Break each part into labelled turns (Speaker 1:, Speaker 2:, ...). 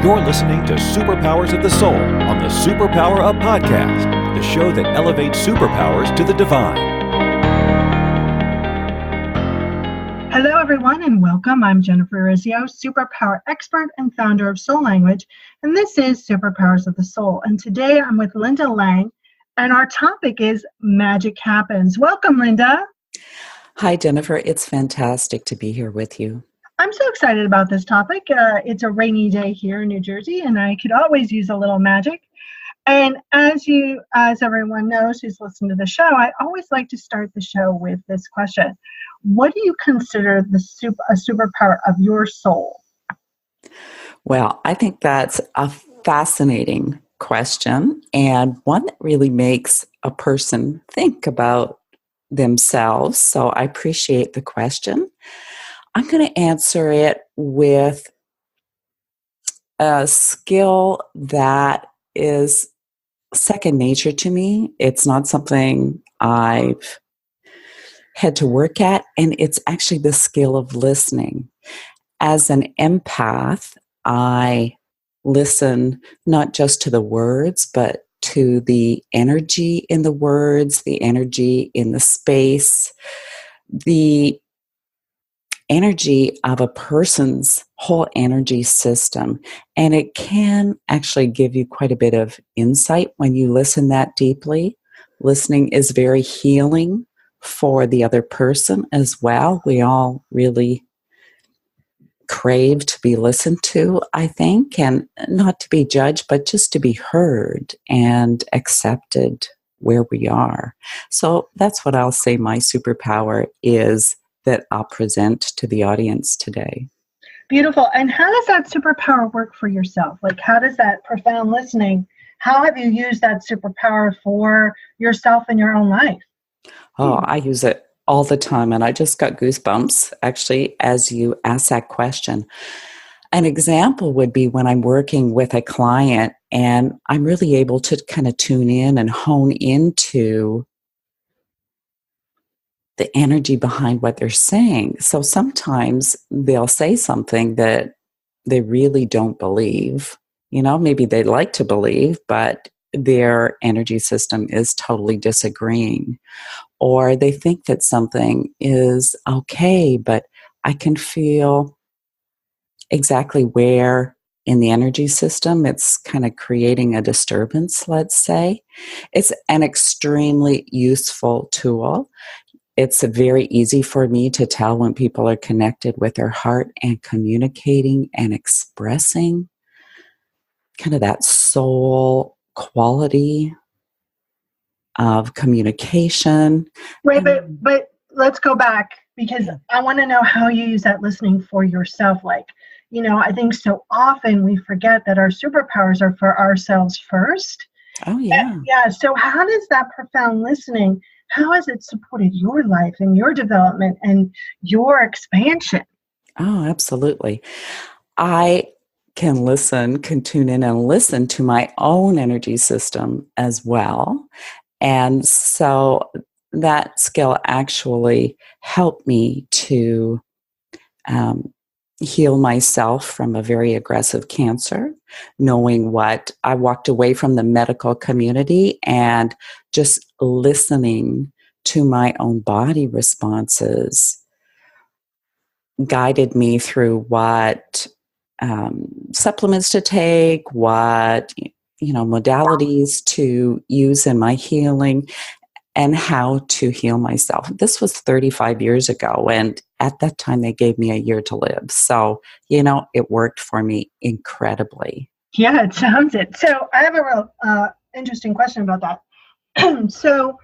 Speaker 1: You're listening to Superpowers of the Soul on the Superpower Up Podcast, the show that elevates superpowers to the divine.
Speaker 2: Hello, everyone, and welcome. I'm Jennifer Urezzio, superpower expert and founder of Soul Language, and this is Superpowers of the Soul. And today I'm with Linda Lang, and our topic is Magic Happens. Welcome, Linda.
Speaker 3: Hi, Jennifer. It's fantastic to be here with you.
Speaker 2: I'm so excited about this topic. It's a rainy day here in New Jersey, and I could always use a little magic. And as everyone knows who's listened to the show, I always like to start the show with this question. What do you consider a superpower of your soul?
Speaker 3: Well, I think that's a fascinating question, and one that really makes a person think about themselves. So I appreciate the question. I'm going to answer it with a skill that is second nature to me. It's not something I've had to work at, and it's actually the skill of listening. As an empath, I listen not just to the words, but to the energy in the words, the energy in the space, the energy of a person's whole energy system. And it can actually give you quite a bit of insight when you listen that deeply. Listening is very healing for the other person as well. We all really crave to be listened to, I think, and not to be judged, but just to be heard and accepted where we are. So that's what I'll say my superpower is that I'll present to the audience today.
Speaker 2: Beautiful. And how does that superpower work for yourself? Like, how does that profound listening, how have you used that superpower for yourself in your own life?
Speaker 3: Oh, I use it all the time, and I just got goosebumps, actually, as you asked that question. An example would be when I'm working with a client, and I'm really able to kind of tune in and hone into the energy behind what they're saying. So sometimes they'll say something that they really don't believe. You know, maybe they like to believe, but their energy system is totally disagreeing. Or they think that something is okay, but I can feel exactly where in the energy system it's kind of creating a disturbance, let's say. It's an extremely useful tool. It's very easy for me to tell when people are connected with their heart and communicating and expressing kind of that soul quality of communication.
Speaker 2: Wait, but let's go back, because I want to know how you use that listening for yourself. Like, I think so often we forget that our superpowers are for ourselves first.
Speaker 3: Oh, yeah.
Speaker 2: Yeah. So how does that profound listening, how has it supported your life and your development and your expansion?
Speaker 3: Oh, absolutely. I can tune in and listen to my own energy system as well. And so that skill actually helped me to heal myself from a very aggressive cancer, knowing what I walked away from the medical community and just listening to my own body responses guided me through what supplements to take, what modalities to use in my healing, and how to heal myself. This was 35 years ago, and at that time they gave me a year to live. So, it worked for me incredibly.
Speaker 2: Yeah, it sounds it. So I have a real interesting question about that. So,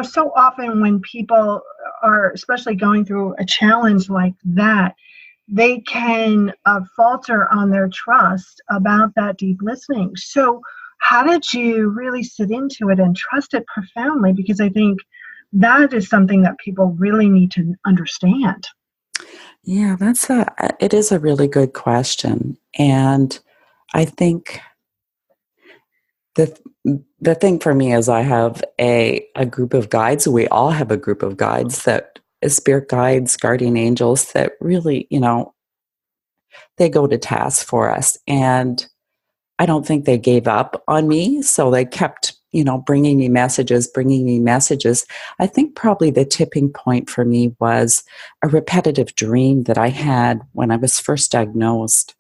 Speaker 2: so often when people are especially going through a challenge like that, they can falter on their trust about that deep listening. So how did you really sit into it and trust it profoundly? Because I think that is something that people really need to understand.
Speaker 3: Yeah, it is a really good question. And I think the thing for me is I have a group of guides. We all have a group of guides, that spirit guides, guardian angels, that really, they go to task for us. And I don't think they gave up on me. So they kept, bringing me messages. I think probably the tipping point for me was a repetitive dream that I had when I was first diagnosed.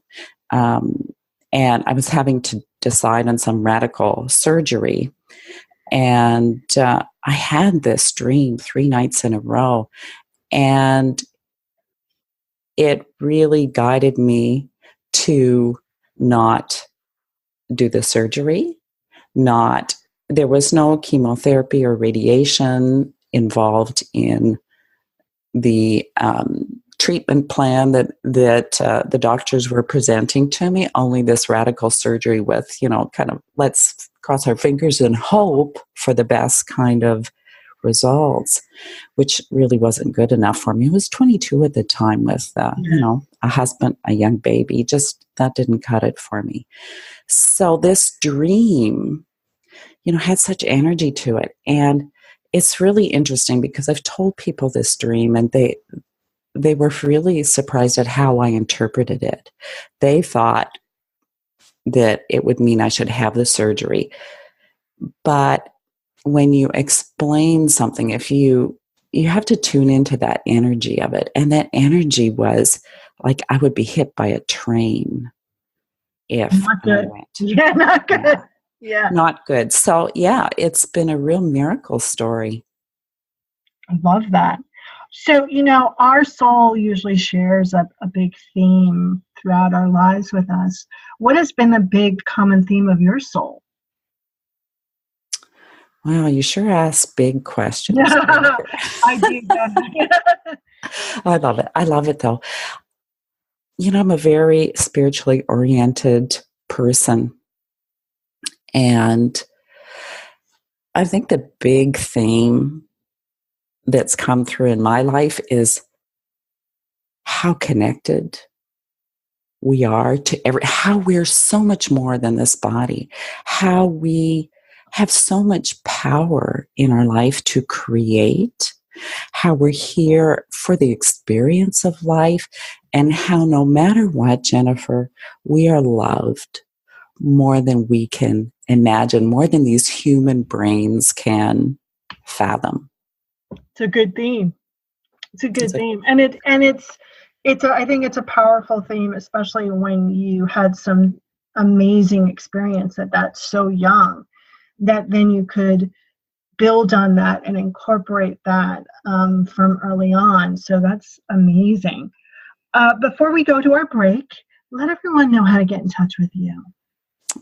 Speaker 3: And I was having to decide on some radical surgery. And I had this dream 3 nights in a row. And it really guided me to not do the surgery. There was no chemotherapy or radiation involved in the treatment plan that the doctors were presenting to me. Only this radical surgery with, kind of let's cross our fingers and hope for the best kind of results, which really wasn't good enough for me. I was 22 at the time with, a husband, a young baby. Just that didn't cut it for me. So this dream, had such energy to it. And it's really interesting because I've told people this dream and they were really surprised at how I interpreted it. They thought that it would mean I should have the surgery. But when you explain something, if you have to tune into that energy of it. And that energy was like I would be hit by a train if
Speaker 2: Not good.
Speaker 3: I went.
Speaker 2: Yeah, not good. Yeah.
Speaker 3: Not good. So, it's been a real miracle story.
Speaker 2: I love that. So, our soul usually shares a big theme throughout our lives with us. What has been the big common theme of your soul?
Speaker 3: Wow, you sure ask big questions.
Speaker 2: I do.
Speaker 3: I love it. I love it, though. I'm a very spiritually oriented person. And I think the big theme that's come through in my life is how connected we are to how we're so much more than this body, how we have so much power in our life to create, how we're here for the experience of life, and how no matter what, Jennifer, we are loved more than we can imagine, more than these human brains can fathom.
Speaker 2: It's a good theme. It's a good theme. And I think it's a powerful theme, especially when you had some amazing experience that's so young, that then you could build on that and incorporate that from early on. So that's amazing. Before we go to our break, let everyone know how to get in touch with you.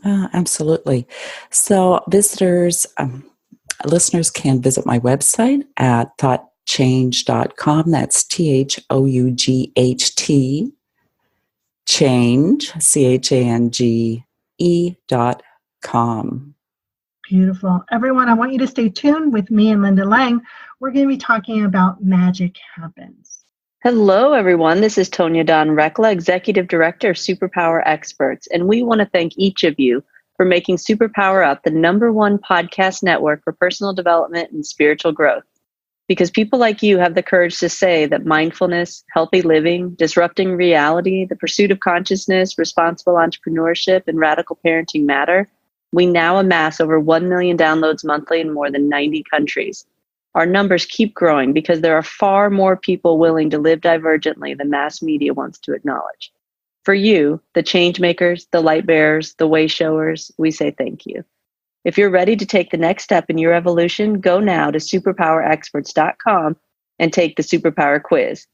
Speaker 3: Absolutely. So listeners can visit my website at thoughtchange.com. That's THOUGHT, change, CHANGE.com.
Speaker 2: Beautiful. Everyone, I want you to stay tuned with me and Linda Lang. We're going to be talking about Magic Happens.
Speaker 4: Hello, everyone. This is Tonya Dawn Rekla, Executive Director of SuperPower Experts, and we want to thank each of you for making SuperPower Up the #1 podcast network for personal development and spiritual growth. Because people like you have the courage to say that mindfulness, healthy living, disrupting reality, the pursuit of consciousness, responsible entrepreneurship, and radical parenting matter, we now amass over 1 million downloads monthly in more than 90 countries. Our numbers keep growing because there are far more people willing to live divergently than mass media wants to acknowledge. For you, the change makers, the light bearers, the way showers, we say thank you. If you're ready to take the next step in your evolution, go now to superpowerexperts.com and take the Superpower quiz.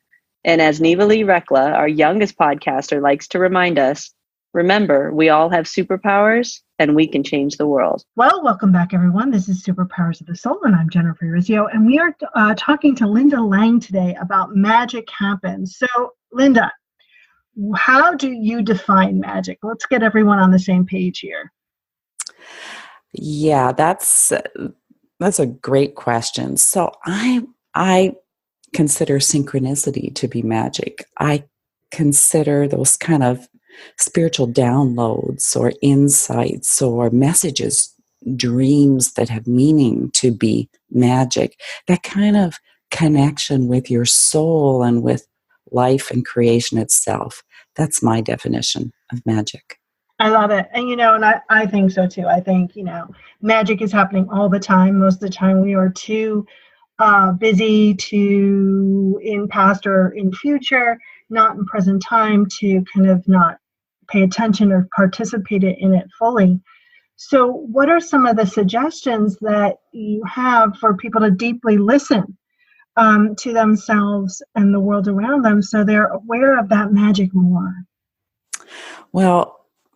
Speaker 4: And as Neva Lee Rekla, our youngest podcaster, likes to remind us, remember, we all have superpowers and we can change the world.
Speaker 2: Well, welcome back, everyone. This is Superpowers of the Soul, and I'm Jennifer Urezzio, and we are talking to Linda Lang today about Magic Happens. So, Linda, how do you define magic? Let's get everyone on the same page here.
Speaker 3: Yeah, that's a great question. So I consider synchronicity to be magic. I consider those kind of spiritual downloads or insights or messages, dreams that have meaning to be magic. That kind of connection with your soul and with life and creation itself. That's my definition of magic.
Speaker 2: I love it. And, and I think so too. I think, magic is happening all the time. Most of the time we are too busy to in past or in future, not in present time, to kind of not pay attention or participate in it fully. So what are some of the suggestions that you have for people to deeply listen to themselves and the world around them so they're aware of that magic more?
Speaker 3: Well,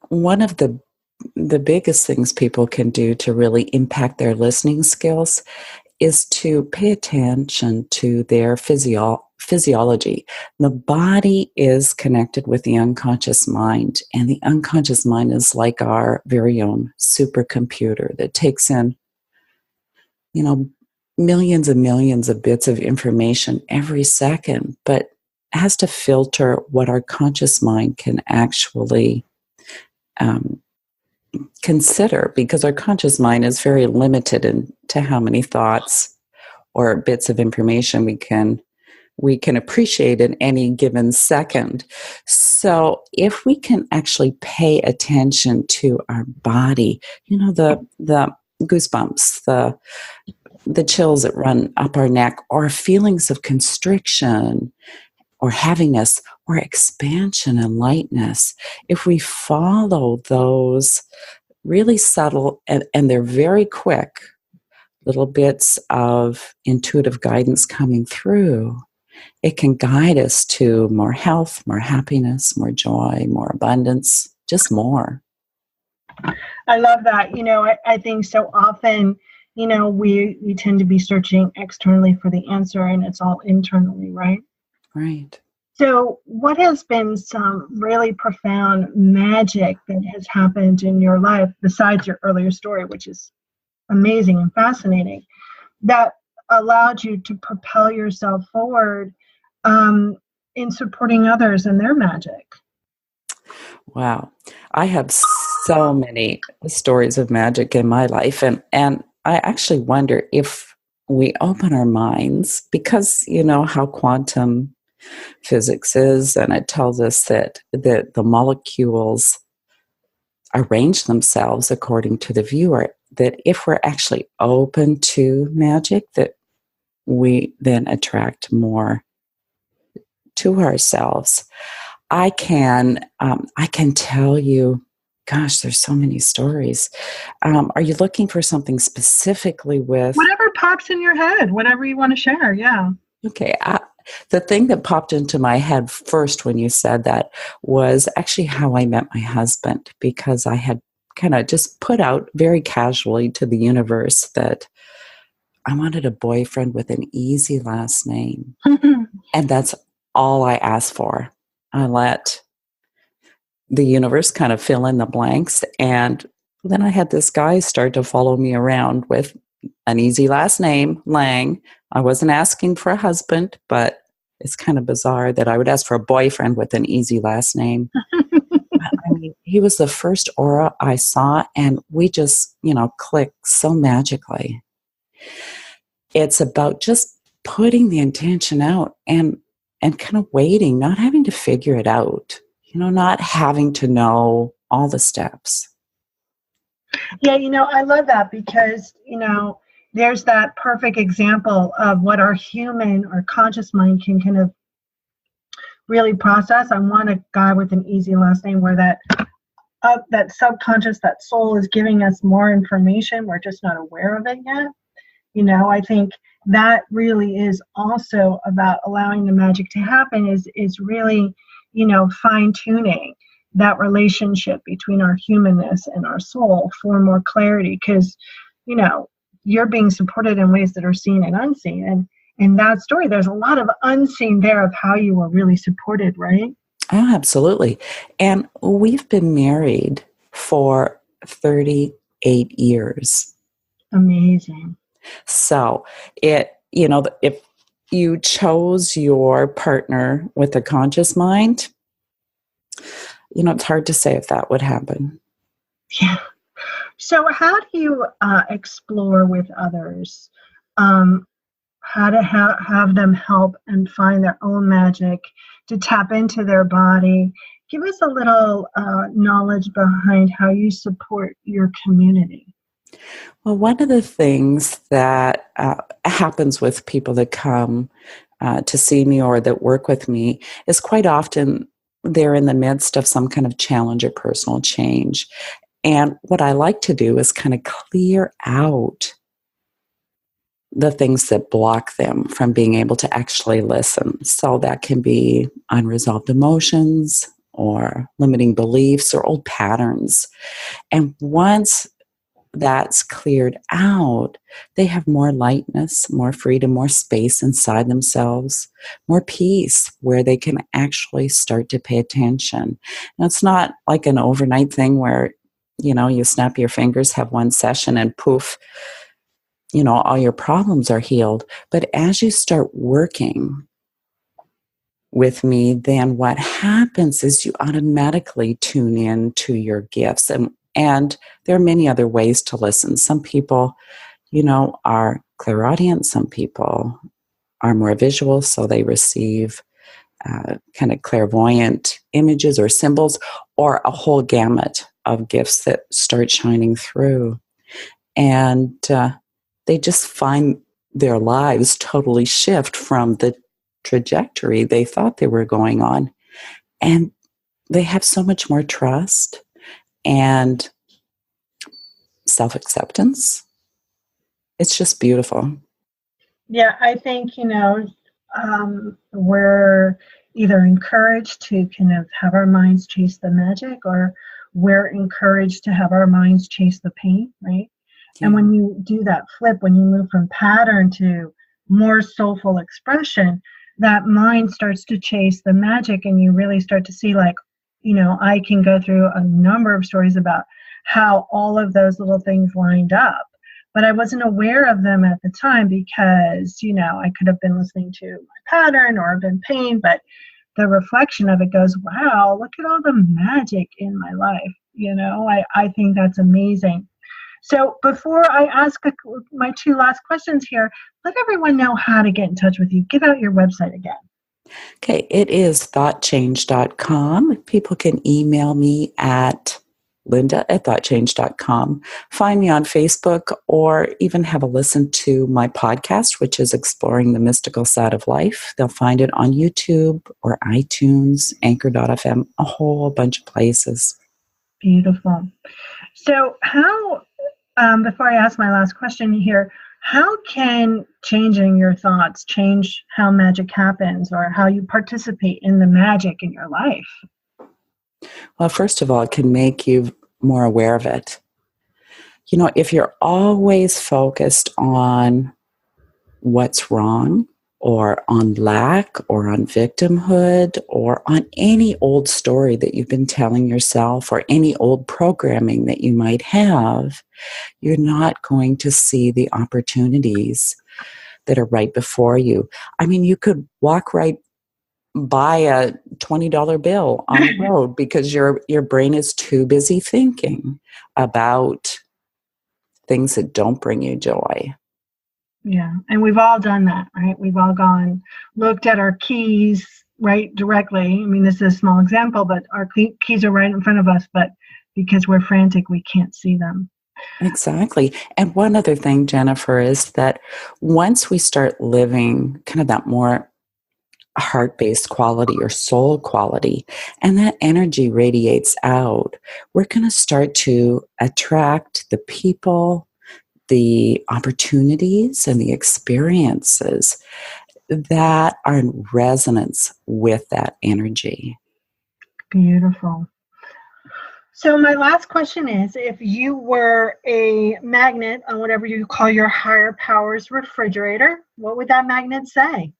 Speaker 3: one of the biggest things people can do to really impact their listening skills is to pay attention to their physiology. The body is connected with the unconscious mind, and the unconscious mind is like our very own supercomputer that takes in, millions and millions of bits of information every second, but has to filter what our conscious mind can actually consider, because our conscious mind is very limited into how many thoughts or bits of information we can appreciate in any given second. So if we can actually pay attention to our body, the goosebumps, the chills that run up our neck, or feelings of constriction or heaviness or expansion and lightness, if we follow those really subtle and they're very quick little bits of intuitive guidance coming through, it can guide us to more health, more happiness, more joy, more abundance, just more.
Speaker 2: I love that. I think so often, we tend to be searching externally for the answer, and it's all internally, right?
Speaker 3: Right.
Speaker 2: So what has been some really profound magic that has happened in your life, besides your earlier story, which is amazing and fascinating, that allowed you to propel yourself forward in supporting others and their magic?
Speaker 3: Wow. I have so many stories of magic in my life, and I actually wonder if we open our minds, because how quantum physics is, and it tells us that the molecules arrange themselves according to the viewer, that if we're actually open to magic, that we then attract more to ourselves. I can tell you, gosh, there's so many stories. Are you looking for something specifically with...
Speaker 2: Whatever pops in your head, whatever you want to share, yeah.
Speaker 3: Okay. The thing that popped into my head first when you said that was actually how I met my husband, because I had kind of just put out very casually to the universe that I wanted a boyfriend with an easy last name. And that's all I asked for. I let the universe kind of fill in the blanks. And then I had this guy start to follow me around with an easy last name, Lang. I wasn't asking for a husband, but it's kind of bizarre that I would ask for a boyfriend with an easy last name. I mean, he was the first aura I saw, and we just, clicked so magically. It's about just putting the intention out and kind of waiting, not having to figure it out, not having to know all the steps.
Speaker 2: Yeah, I love that, because, there's that perfect example of what our human or conscious mind can kind of really process. I want a guy with an easy last name, where that subconscious, that soul is giving us more information. We're just not aware of it yet. I think that really is also about allowing the magic to happen, is really, fine tuning that relationship between our humanness and our soul for more clarity. Because, you're being supported in ways that are seen and unseen. And in that story, there's a lot of unseen there of how you were really supported, right?
Speaker 3: Oh, absolutely. And we've been married for 38 years.
Speaker 2: Amazing.
Speaker 3: So if you chose your partner with a conscious mind, it's hard to say if that would happen.
Speaker 2: Yeah. So how do you explore with others? How to have them help and find their own magic, to tap into their body, Give us a little knowledge behind how you support your community.
Speaker 3: Well, one of the things that happens with people that come to see me or that work with me is quite often they're in the midst of some kind of challenge or personal change. And what I like to do is kind of clear out the things that block them from being able to actually listen. So that can be unresolved emotions or limiting beliefs or old patterns. And once that's cleared out, they have more lightness, more freedom, more space inside themselves, more peace where they can actually start to pay attention. And it's not like an overnight thing where, you snap your fingers, have one session and poof, all your problems are healed. But as you start working with me, then what happens is you automatically tune in to your gifts. And there are many other ways to listen. Some people, are clairaudient. Some people are more visual, so they receive kind of clairvoyant images or symbols, or a whole gamut of gifts that start shining through. And they just find their lives totally shift from the trajectory they thought they were going on. And they have so much more trust and self-acceptance. It's just beautiful.
Speaker 2: Yeah, I think, we're either encouraged to kind of have our minds chase the magic, or we're encouraged to have our minds chase the pain, right? Yeah. And when you do that flip, when you move from pattern to more soulful expression, that mind starts to chase the magic, and you really start to see, like, I can go through a number of stories about how all of those little things lined up. But I wasn't aware of them at the time because, I could have been listening to my pattern or been pain, but the reflection of it goes, wow, look at all the magic in my life. I think that's amazing. So before I ask my two last questions here, let everyone know how to get in touch with you. Give out your website again.
Speaker 3: Okay, it is thoughtchange.com. People can email me at linda@thoughtchange.com. Find me on Facebook, or even have a listen to my podcast, which is Exploring the Mystical Side of Life. They'll find it on YouTube or iTunes, Anchor.fm, a whole bunch of places.
Speaker 2: Beautiful. So how, before I ask my last question here, how can changing your thoughts change how magic happens, or how you participate in the magic in your life?
Speaker 3: Well, first of all, it can make you more aware of it. If you're always focused on what's wrong, or on lack, or on victimhood, or on any old story that you've been telling yourself, or any old programming that you might have, you're not going to see the opportunities that are right before you. I mean, you could walk right by a $20 bill on the road because your brain is too busy thinking about things that don't bring you joy.
Speaker 2: Yeah, and we've all done that, right? We've all looked at our keys, right, directly. I mean, this is a small example, but our keys are right in front of us, but because we're frantic, we can't see them.
Speaker 3: Exactly. And one other thing, Jennifer, is that once we start living kind of that more heart-based quality or soul quality, and that energy radiates out, we're going to start to attract the people, the opportunities, and the experiences that are in resonance with that energy.
Speaker 2: Beautiful. So my last question is, if you were a magnet on whatever you call your higher powers refrigerator, what would that magnet say?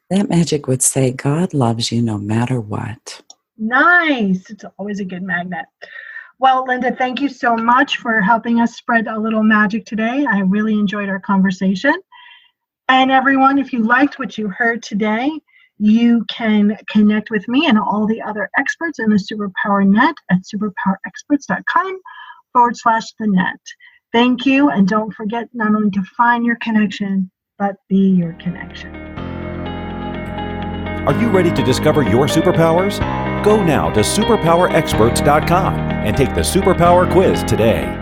Speaker 3: That magic would say, God loves you no matter what.
Speaker 2: Nice. It's always a good magnet. Well, Linda, thank you so much for helping us spread a little magic today. I really enjoyed our conversation. And everyone, if you liked what you heard today, you can connect with me and all the other experts in the Superpower Net at superpowerexperts.com/the net. Thank you. And don't forget not only to find your connection, but be your connection.
Speaker 1: Are you ready to discover your superpowers? Go now to superpowerexperts.com and take the Superpower Quiz today.